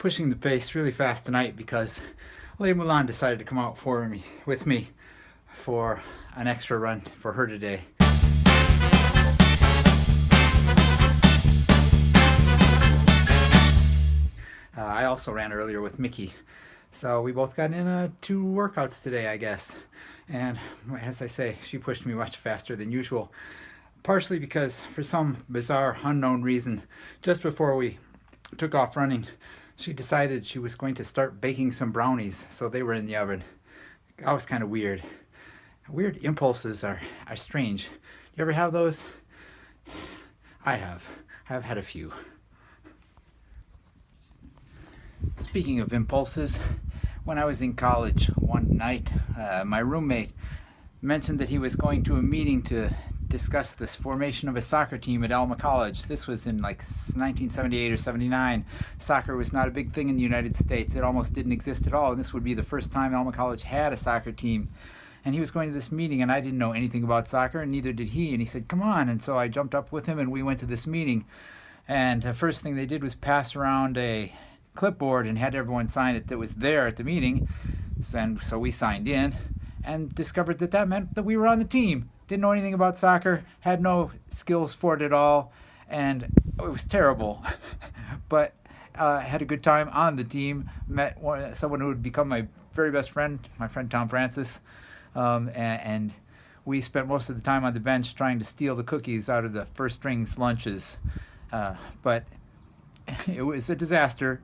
pushing the pace really fast tonight because Leigh Mulan decided to come out with me for an extra run for her today. I also ran earlier with Mickey, so we both got in 2 workouts today, I guess. And as I say, she pushed me much faster than usual, partially because for some bizarre unknown reason, just before we took off running, she decided she was going to start baking some brownies, so they were in the oven. That was kind of weird. Weird impulses are strange. You ever have those? I have. I've had a few. Speaking of impulses, when I was in college one night, my roommate mentioned that he was going to a meeting to discuss this formation of a soccer team at Alma College. This was in like 1978 or 79. Soccer was not a big thing in the United States. It almost didn't exist at all, and this would be the first time Alma College had a soccer team. And he was going to this meeting, and I didn't know anything about soccer, and neither did he. And he said, "Come on." And so I jumped up with him, and we went to this meeting. And the first thing they did was pass around a clipboard and had everyone sign it that was there at the meeting. And so we signed in and discovered that that meant that we were on the team. Didn't know anything about soccer, had no skills for it at all, and it was terrible. But had a good time on the team. Met someone who would become my very best friend, my friend Tom Francis. And we spent most of the time on the bench trying to steal the cookies out of the first string's lunches. But it was a disaster,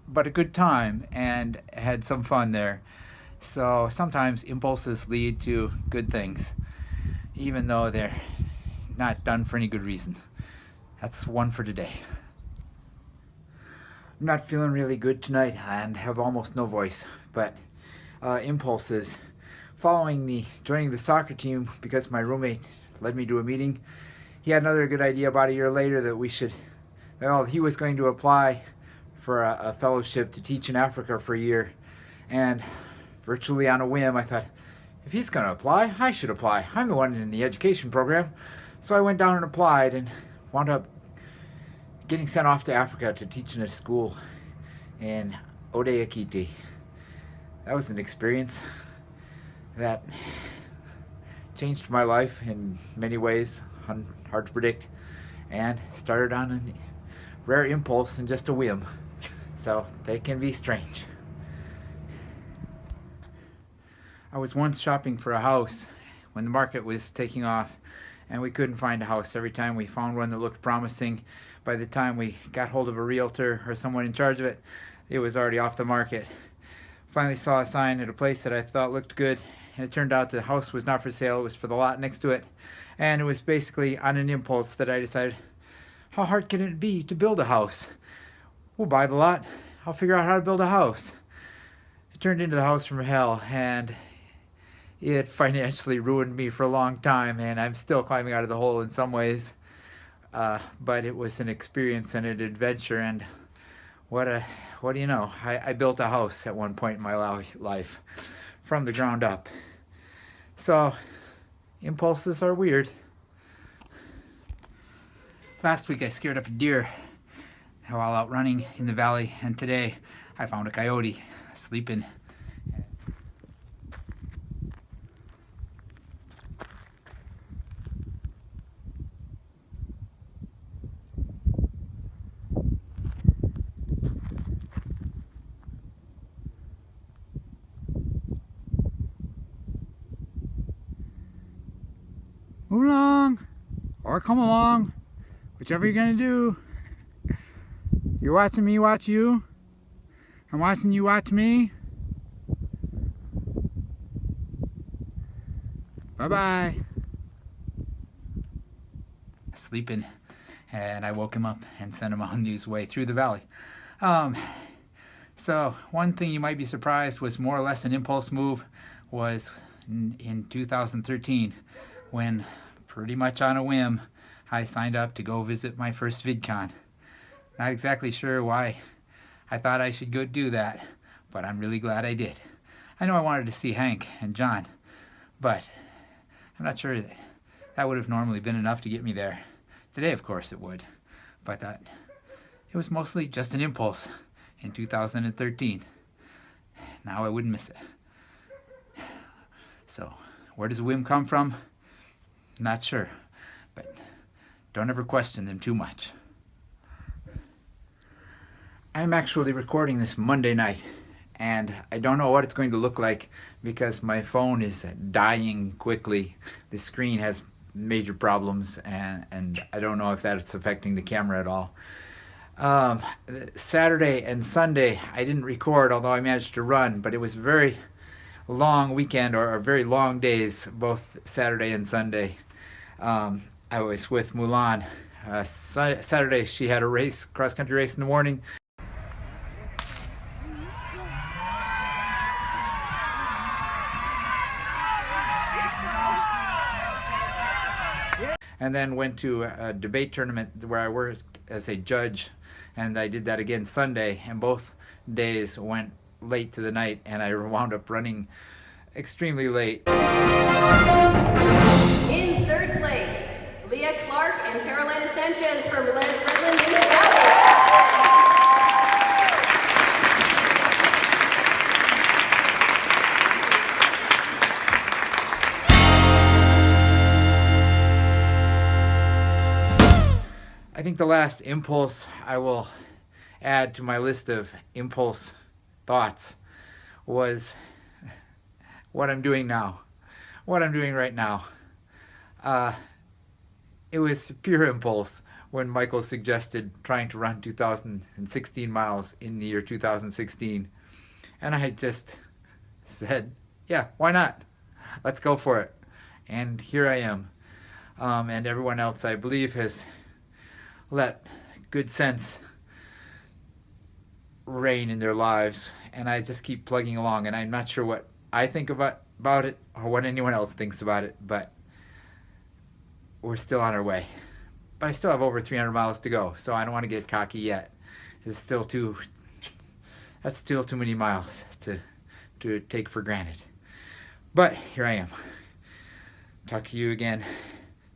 but a good time, and had some fun there. So sometimes impulses lead to good things, even though they're not done for any good reason. That's one for today. I'm not feeling really good tonight and have almost no voice, but impulses. Following joining the soccer team, because my roommate led me to a meeting, he had another good idea about a year later that he was going to apply for a fellowship to teach in Africa for a year. And virtually on a whim, I thought, if he's going to apply, I should apply. I'm the one in the education program. So I went down and applied and wound up getting sent off to Africa to teach in a school in Ode Ekiti. That was an experience that changed my life in many ways, hard to predict, and started on a rare impulse and just a whim. So they can be strange. I was once shopping for a house when the market was taking off, and we couldn't find a house. Every time we found one that looked promising, by the time we got hold of a realtor or someone in charge of it, it was already off the market. Finally saw a sign at a place that I thought looked good, and it turned out the house was not for sale. It was for the lot next to it, and it was basically on an impulse that I decided, how hard can it be to build a house? We'll buy the lot. I'll figure out how to build a house. It turned into the house from hell, and it financially ruined me for a long time, and I'm still climbing out of the hole in some ways. But it was an experience and an adventure, and what do you know? I built a house at one point in my life from the ground up. So impulses are weird. Last week I scared up a deer while out running in the valley, and today I found a coyote sleeping. Move along, or come along, whichever you're gonna do. You're watching me watch you. I'm watching you watch me. Bye-bye. Sleeping, and I woke him up and sent him on his way through the valley. So one thing you might be surprised was more or less an impulse move was in 2013 when, pretty much on a whim, I signed up to go visit my first VidCon. Not exactly sure why I thought I should go do that, but I'm really glad I did. I know I wanted to see Hank and John, but I'm not sure that would have normally been enough to get me there. Today, of course, it would, but it was mostly just an impulse, in 2013. Now I wouldn't miss it. So, where does a whim come from? Not sure, but don't ever question them too much. I'm actually recording this Monday night, and I don't know what it's going to look like because my phone is dying quickly. The screen has major problems, and I don't know if that's affecting the camera at all. Saturday and Sunday I didn't record, although I managed to run, but it was a very long weekend, or very long days, both Saturday and Sunday. I was with Mulan. Saturday she had a race, cross-country race in the morning. And then went to a debate tournament where I worked as a judge, and I did that again Sunday, and both days went late to the night, and I wound up running extremely late. In third place, Leah Clark and Carolina Sanchez from Redland, Minnesota. I think the last impulse I will add to my list of impulse thoughts was what I'm doing now. What I'm doing right now. It was pure impulse when Michael suggested trying to run 2016 miles in the year 2016. And I just said, yeah, why not? Let's go for it. And here I am. And everyone else, I believe, has let good sense reign in their lives, and I just keep plugging along, and I'm not sure what I think about it or what anyone else thinks about it, but we're still on our way. But I still have over 300 miles to go, so I don't want to get cocky yet. That's still too many miles to take for granted. But here I am. Talk to you again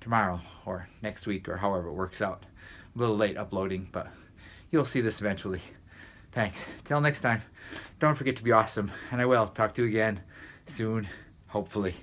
tomorrow or next week or however it works out. A little late uploading, but you'll see this eventually. Thanks. Till next time, don't forget to be awesome, and I will talk to you again soon, hopefully.